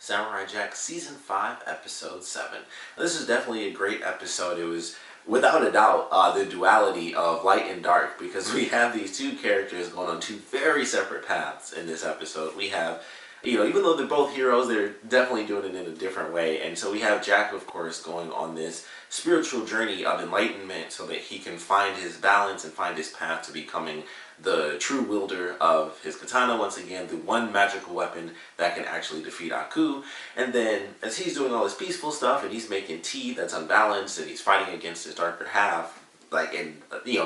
Samurai Jack Season 5, Episode 7. This is definitely a great episode. It was, without a doubt, the duality of light and dark, because we have these two characters going on two very separate paths in this episode. We have, even though they're both heroes, they're definitely doing it in a different way. And so we have Jack, of course, going on this spiritual journey of enlightenment so that he can find his balance and find his path to becoming the true wielder of his katana, once again, the one magical weapon that can actually defeat Aku. And then, as he's doing all this peaceful stuff, and he's making tea that's unbalanced, and he's fighting against his darker half, like in,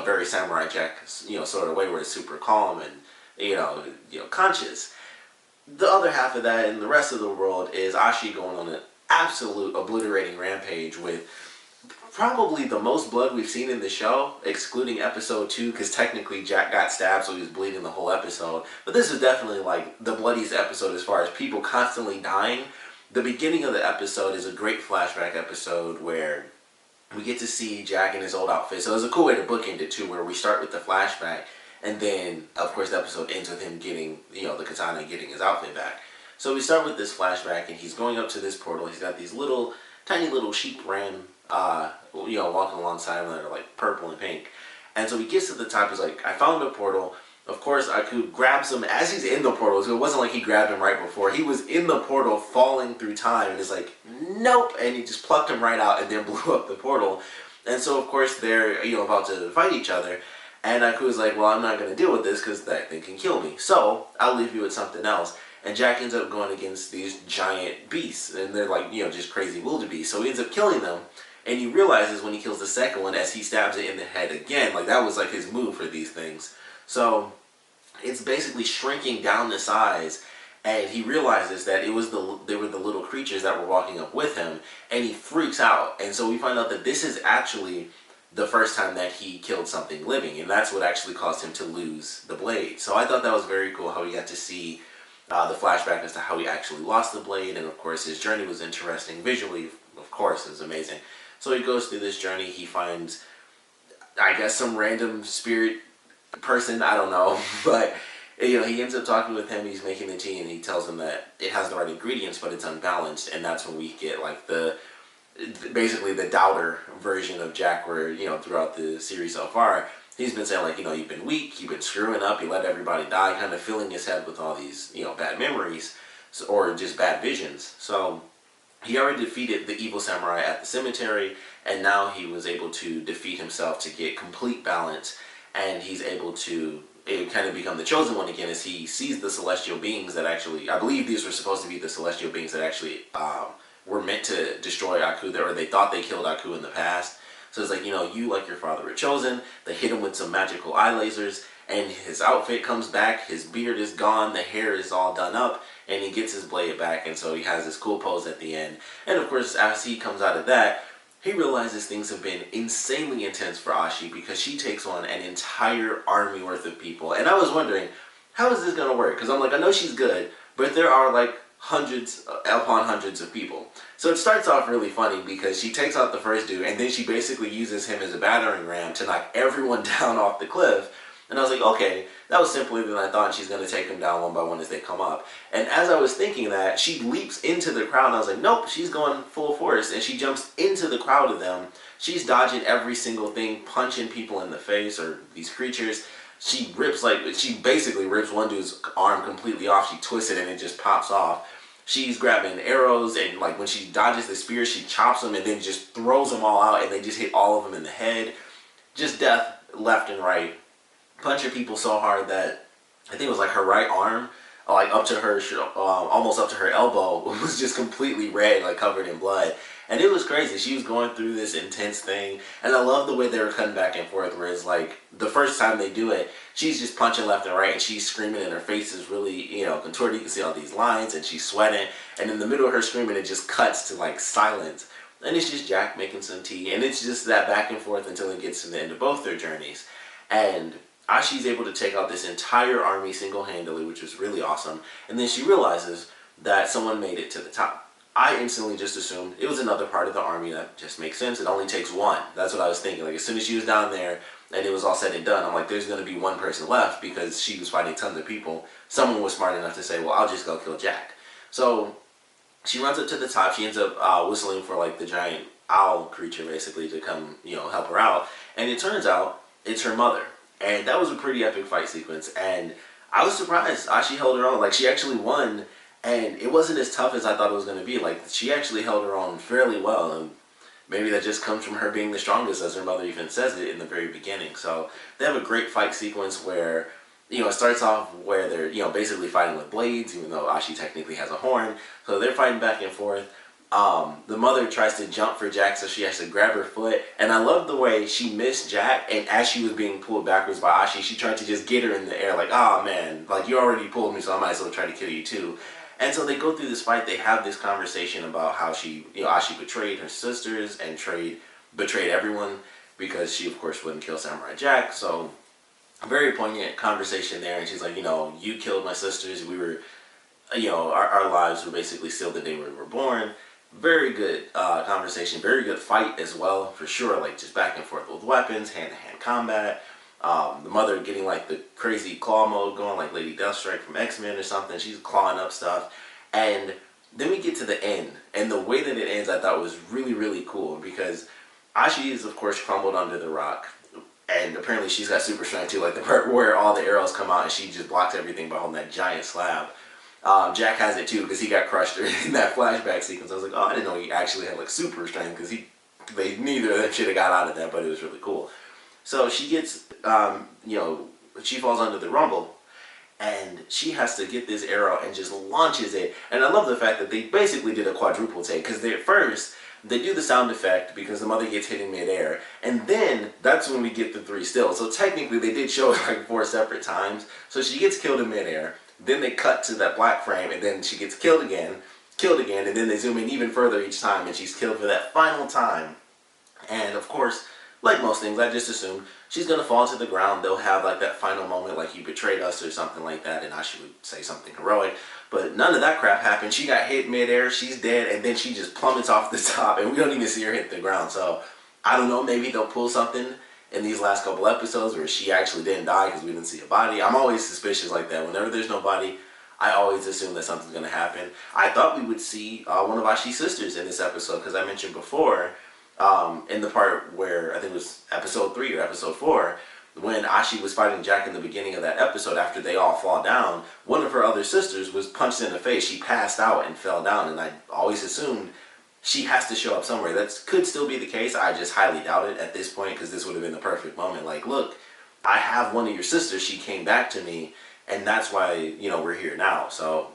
very Samurai Jack, sort of way where it's super calm and, conscious. The other half of that in the rest of the world is Ashi going on an absolute obliterating rampage with probably the most blood we've seen in the show, excluding episode 2, because technically Jack got stabbed, so he was bleeding the whole episode. But this is definitely like the bloodiest episode as far as people constantly dying. The beginning of the episode is a great flashback episode where we get to see Jack in his old outfit. So it's a cool way to bookend it too, where we start with the flashback, and then of course the episode ends with him getting, the katana and getting his outfit back. So we start with this flashback, and he's going up to this portal. He's got these tiny little sheep ram, walking alongside him that are like purple and pink. And so he gets to the top, he's like, I found a portal. Of course, Aku grabs him as he's in the portal, so it wasn't like he grabbed him right before. He was in the portal falling through time, and it's like, nope, and he just plucked him right out and then blew up the portal. And so, of course, they're, about to fight each other. And Aku's like, well, I'm not going to deal with this because that thing can kill me. So, I'll leave you with something else. And Jack ends up going against these giant beasts, and they're like, just crazy wildebeest. So he ends up killing them. And he realizes when he kills the second one, as he stabs it in the head again, like that was like his move for these things. So it's basically shrinking down the size, and he realizes that they were the little creatures that were walking up with him, and he freaks out. And so we find out that this is actually the first time that he killed something living, and that's what actually caused him to lose the blade. So I thought that was very cool how we got to see the flashback as to how he actually lost the blade, and of course his journey was interesting. Visually, of course, it was amazing. So he goes through this journey, he finds, I guess, some random spirit person, I don't know, but, he ends up talking with him, he's making the tea, and he tells him that it has the right ingredients, but it's unbalanced, and that's when we get, like, basically the doubter version of Jack, where, throughout the series so far, he's been saying, like, you've been weak, you've been screwing up, you let everybody die, kind of filling his head with all these, bad memories, or just bad visions. So he already defeated the evil samurai at the cemetery, and now he was able to defeat himself to get complete balance, and he's able to kind of become the chosen one again as he sees the celestial beings that actually, I believe these were supposed to be the celestial beings that actually were meant to destroy Aku, or they thought they killed Aku in the past. So it's like, you, like your father, were chosen. They hit him with some magical eye lasers, and his outfit comes back, his beard is gone, the hair is all done up, and he gets his blade back, and so he has this cool pose at the end. And of course, as he comes out of that, he realizes things have been insanely intense for Ashi, because she takes on an entire army worth of people. And I was wondering, how is this going to work? Because I'm like, I know she's good, but there are like hundreds upon hundreds of people. So it starts off really funny because she takes out the first dude, and then she basically uses him as a battering ram to knock everyone down off the cliff. And I was like, okay, that was simpler than I thought. She's going to take them down one by one as they come up. And as I was thinking that, she leaps into the crowd, and I was like, nope, she's going full force. And she jumps into the crowd of them. She's dodging every single thing, punching people in the face, or these creatures. She basically rips one dude's arm completely off. She twists it, and it just pops off. She's grabbing arrows, and like when she dodges the spear, she chops them and then just throws them all out, and they just hit all of them in the head. Just death left and right. Punching people so hard that I think it was like her right arm, like up to her, almost up to her elbow, was just completely red, like covered in blood. And it was crazy. She was going through this intense thing, and I love the way they were cutting back and forth, where it's like the first time they do it, she's just punching left and right, and she's screaming, and her face is really, contorted. You can see all these lines, and she's sweating, and in the middle of her screaming, it just cuts to like silence. And it's just Jack making some tea, and it's just that back and forth until it gets to the end of both their journeys. And Ashi's able to take out this entire army single-handedly, which was really awesome. And then she realizes that someone made it to the top. I instantly just assumed it was another part of the army. That just makes sense. It only takes one. That's what I was thinking. Like, as soon as she was down there and it was all said and done, I'm like, there's going to be one person left because she was fighting tons of people. Someone was smart enough to say, well, I'll just go kill Jack. So She runs up to the top. She ends up whistling for like the giant owl creature basically to come, help her out. And it turns out it's her mother. And that was a pretty epic fight sequence. And I was surprised. She held her own. Like, she actually won. And it wasn't as tough as I thought it was going to be. Like, she actually held her own fairly well. And maybe that just comes from her being the strongest, as her mother even says it in the very beginning. So they have a great fight sequence where, it starts off where they're, basically fighting with blades, even though Ashi technically has a horn. So they're fighting back and forth. The mother tries to jump for Jack, so she has to grab her foot. And I love the way she missed Jack, and as she was being pulled backwards by Ashi, she tried to just get her in the air, like, oh man, like, you already pulled me, so I might as well try to kill you too. And so they go through this fight. They have this conversation about how she, Ashi betrayed her sisters and betrayed everyone because she, of course, wouldn't kill Samurai Jack. So a very poignant conversation there. And she's like, you killed my sisters. We were, our lives were basically sealed the day we were born. Very good conversation. Very good fight as well, for sure. Like, just back and forth with weapons, hand-to-hand combat. The mother getting like the crazy claw mode going, like Lady Deathstrike from X-Men or something. She's clawing up stuff. And then we get to the end. And the way that it ends I thought was really, really cool. Because Ashi is, of course, crumbled under the rock. And apparently she's got super strength too. Like the part where all the arrows come out and she just blocks everything by holding that giant slab. Jack has it too because he got crushed in that flashback sequence. I was like, oh, I didn't know he actually had like super strength because neither of them should have got out of that, but it was really cool. So she gets, she falls under the rumble, and she has to get this arrow and just launches it. And I love the fact that they basically did a quadruple take, because first they do the sound effect because the mother gets hit in midair, and then that's when we get the 3 stills. So technically they did show it like 4 separate times. So she gets killed in midair, then they cut to that black frame, and then she gets killed again, and then they zoom in even further each time, and she's killed for that final time. And of course, like most things, I just assumed she's going to fall to the ground. They'll have like that final moment, like, you betrayed us or something like that, and Ashi would say something heroic. But none of that crap happened. She got hit midair, she's dead, and then she just plummets off the top, and we don't even see her hit the ground. So I don't know, maybe they'll pull something in these last couple episodes where she actually didn't die because we didn't see a body. I'm always suspicious like that. Whenever there's no body, I always assume that something's going to happen. I thought we would see one of Ashi's sisters in this episode because I mentioned before, in the part where, I think it was episode 3 or episode 4, when Ashi was fighting Jack in the beginning of that episode, after they all fall down, one of her other sisters was punched in the face. She passed out and fell down, and I always assumed she has to show up somewhere. That could still be the case. I just highly doubt it at this point, because this would have been the perfect moment. Like, look, I have one of your sisters. She came back to me, and that's why, we're here now. So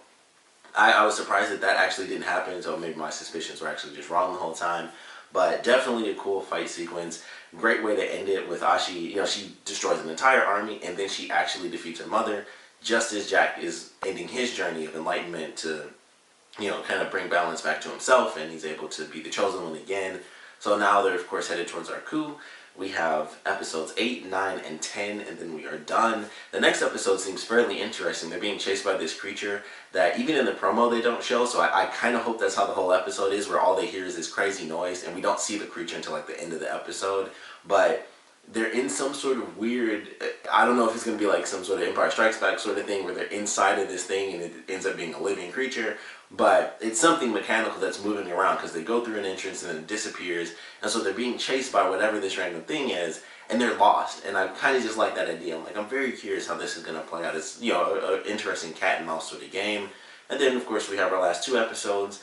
I was surprised that actually didn't happen, so maybe my suspicions were actually just wrong the whole time. But definitely a cool fight sequence. Great way to end it with Ashi. She destroys an entire army, and then she actually defeats her mother, just as Jack is ending his journey of enlightenment to, kind of bring balance back to himself, and he's able to be the chosen one again. So now they're, of course, headed towards our coup. We have episodes 8, 9, and 10, and then we are done. The next episode seems fairly interesting. They're being chased by this creature that even in the promo they don't show, so I kind of hope that's how the whole episode is, where all they hear is this crazy noise, and we don't see the creature until like the end of the episode. But they're in some sort of weird, I don't know if it's going to be like some sort of Empire Strikes Back sort of thing, where they're inside of this thing and it ends up being a living creature. But it's something mechanical that's moving around, because they go through an entrance and then it disappears. And so they're being chased by whatever this random thing is, and they're lost. And I kind of just like that idea. I'm very curious how this is going to play out. It's, an interesting cat and mouse sort of game. And then, of course, we have our last 2 episodes.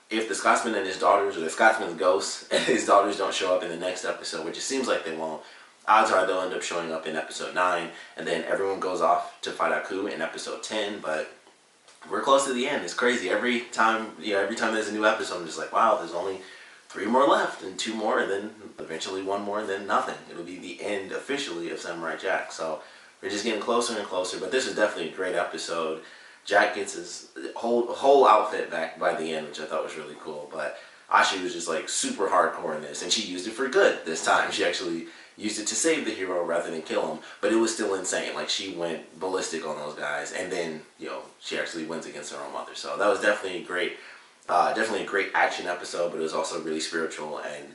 If the Scotsman and his daughters, or the Scotsman's ghosts and his daughters don't show up in the next episode, which it seems like they won't, odds are they'll end up showing up in episode 9. And then everyone goes off to fight Aku in episode 10. But we're close to the end. It's crazy. Every time there's a new episode, I'm just like, wow, there's only 3 more left, and 2 more, and then eventually 1 more, and then nothing. It'll be the end officially of Samurai Jack. So we're just getting closer and closer. But this is definitely a great episode. Jack gets his whole outfit back by the end, which I thought was really cool. But Ashi was just like super hardcore in this, and she used it for good this time. She actually used it to save the hero rather than kill him, but it was still insane. Like, she went ballistic on those guys, and then, she actually wins against her own mother. So that was definitely a great action episode, but it was also really spiritual and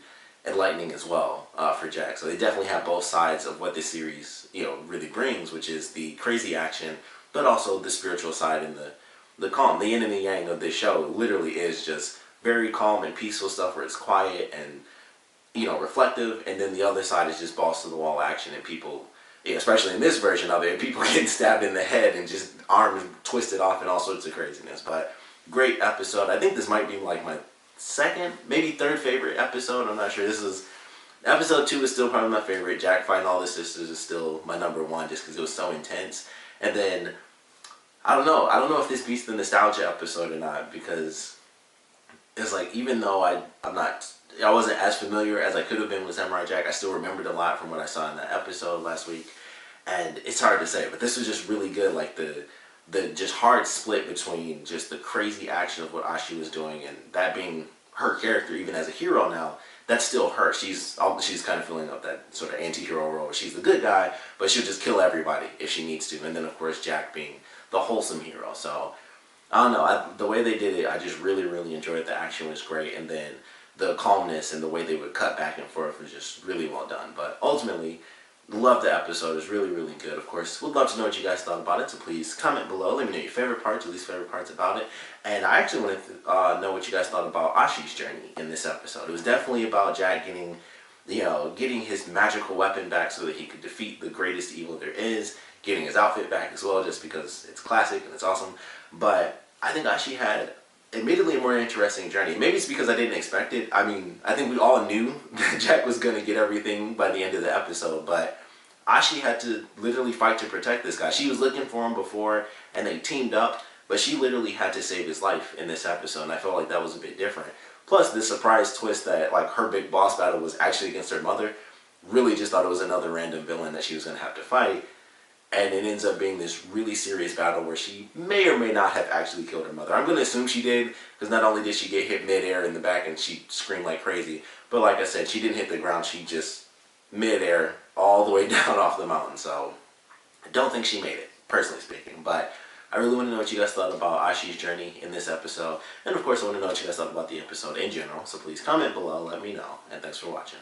enlightening as well for Jack. So they definitely have both sides of what this series, really brings, which is the crazy action, but also the spiritual side and the the calm, the yin and the yang of this show literally is just very calm and peaceful stuff where it's quiet and, you know, reflective, and then the other side is just balls to the wall action and people, yeah, especially in this version of it, people getting stabbed in the head and just arms twisted off and all sorts of craziness. But great episode. I think this might be like my second, maybe third favorite episode. I'm not sure. This is episode 2 is still probably my favorite. Jack fighting all the sisters is still my number 1 just because it was so intense. And then I don't know. I don't know if this beats the nostalgia episode or not, because it's like, even though I wasn't as familiar as I could have been with Samurai Jack, I still remembered a lot from what I saw in that episode last week. And it's hard to say, but this was just really good. Like the just hard split between just the crazy action of what Ashi was doing and that being her character, even as a hero now. That's still her. She's kind of filling up that sort of anti-hero role where she's the good guy, but she'll just kill everybody if she needs to. And then, of course, Jack being the wholesome hero. So, I don't know. The way they did it, I just really, really enjoyed. The action was great. And then the calmness and the way they would cut back and forth was just really well done. But ultimately, love the episode. It was really, really good. Of course, would love to know what you guys thought about it. So please comment below. Let me know your favorite parts, your least favorite parts about it. And I actually wanted to know what you guys thought about Ashi's journey in this episode. It was definitely about Jack getting, you know, getting his magical weapon back so that he could defeat the greatest evil there is. Getting his outfit back as well, just because it's classic and it's awesome. But I think Ashi had admittedly a more interesting journey. Maybe it's because I didn't expect it. I mean, I think we all knew that Jack was going to get everything by the end of the episode, but Ashi had to literally fight to protect this guy. She was looking for him before, and they teamed up, but she literally had to save his life in this episode, and I felt like that was a bit different. Plus, the surprise twist that, like, her big boss battle was actually against her mother. Really just thought it was another random villain that she was going to have to fight. And it ends up being this really serious battle where she may or may not have actually killed her mother. I'm going to assume she did, because not only did she get hit mid-air in the back and she screamed like crazy, but like I said, she didn't hit the ground. She just mid-air all the way down off the mountain. So I don't think she made it, personally speaking. But I really want to know what you guys thought about Ashi's journey in this episode. And of course, I want to know what you guys thought about the episode in general. So please comment below, let me know. And thanks for watching.